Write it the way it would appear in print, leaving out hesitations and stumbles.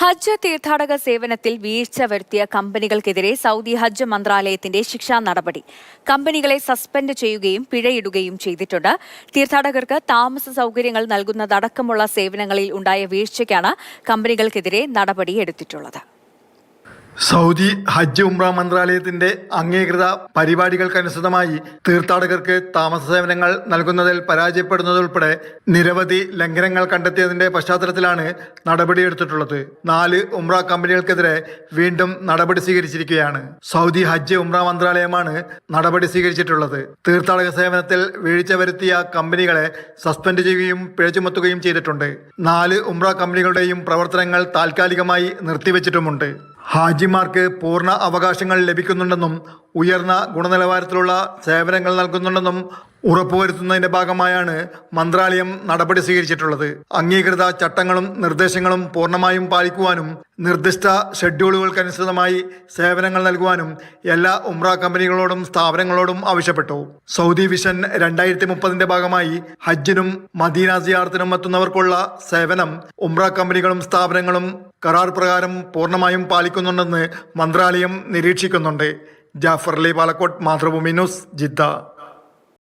ഹജ്ജ് തീർത്ഥാടക സേവനത്തിൽ വീഴ്ച വരുത്തിയ കമ്പനികൾക്കെതിരെ സൗദി ഹജ്ജ് മന്ത്രാലയത്തിന്റെ ശിക്ഷാ നടപടി. കമ്പനികളെ സസ്പെൻഡ് ചെയ്യുകയും പിഴയിടുകയും ചെയ്തിട്ടുണ്ട്. തീർത്ഥാടകർക്ക് താമസ സൗകര്യങ്ങൾ നൽകുന്നതടക്കമുള്ള സേവനങ്ങളിൽ ഉണ്ടായ വീഴ്ചയ്ക്കാണ് കമ്പനികൾക്കെതിരെ നടപടിയെടുത്തിട്ടുള്ളത്. സൗദി ഹജ്ജ് ഉംറ മന്ത്രാലയത്തിന്റെ അംഗീകൃത പരിപാടികൾക്കനുസൃതമായി തീർത്ഥാടകർക്ക് താമസ സേവനങ്ങൾ നൽകുന്നതിൽ പരാജയപ്പെടുന്നതുൾപ്പെടെ നിരവധി ലംഘനങ്ങൾ കണ്ടെത്തിയതിന്റെ പശ്ചാത്തലത്തിലാണ് നടപടിയെടുത്തിട്ടുള്ളത്. 4 ഉംറ കമ്പനികൾക്കെതിരെ വീണ്ടും നടപടി സ്വീകരിച്ചിരിക്കുകയാണ്. സൗദി ഹജ്ജ് ഉംറ മന്ത്രാലയമാണ് നടപടി സ്വീകരിച്ചിട്ടുള്ളത്. തീർത്ഥാടക സേവനത്തിൽ വീഴ്ച വരുത്തിയ കമ്പനികളെ സസ്പെൻഡ് ചെയ്യുകയും പിഴ ചുമത്തുകയും ചെയ്തിട്ടുണ്ട്. 4 ഉംറ കമ്പനികളുടെയും പ്രവർത്തനങ്ങൾ താൽക്കാലികമായി നിർത്തിവെച്ചിട്ടുമുണ്ട്. ഹാജിമാർക്ക് പൂർണ്ണ അവകാശങ്ങൾ ലഭിക്കുന്നുണ്ടെന്നും ഉയർന്ന ഗുണനിലവാരത്തിലുള്ള സേവനങ്ങൾ നൽകുന്നുണ്ടെന്നും ഉറപ്പുവരുത്തുന്നതിന്റെ ഭാഗമായാണ് മന്ത്രാലയം നടപടി സ്വീകരിച്ചിട്ടുള്ളത്. അംഗീകൃത ചട്ടങ്ങളും നിർദ്ദേശങ്ങളും പൂർണ്ണമായും പാലിക്കുവാനും നിർദ്ദിഷ്ട ഷെഡ്യൂളുകൾക്കനുസൃതമായി സേവനങ്ങൾ നൽകുവാനും എല്ലാ ഉംറ കമ്പനികളോടും സ്ഥാപനങ്ങളോടും ആവശ്യപ്പെട്ടു. സൗദി വിഷൻ 2030 ഭാഗമായി ഹജ്ജിനും മദീന സിയാറത്തിനും എത്തുന്നവർക്കുള്ള സേവനം ഉംറ കമ്പനികളും സ്ഥാപനങ്ങളും കരാർ പ്രകാരം പൂർണ്ണമായും പാലിക്കുന്നുണ്ടെന്ന് മന്ത്രാലയം നിരീക്ഷിക്കുന്നുണ്ട്. Jafar Ali Palakkot, Mathrubhumi news, Jeddah.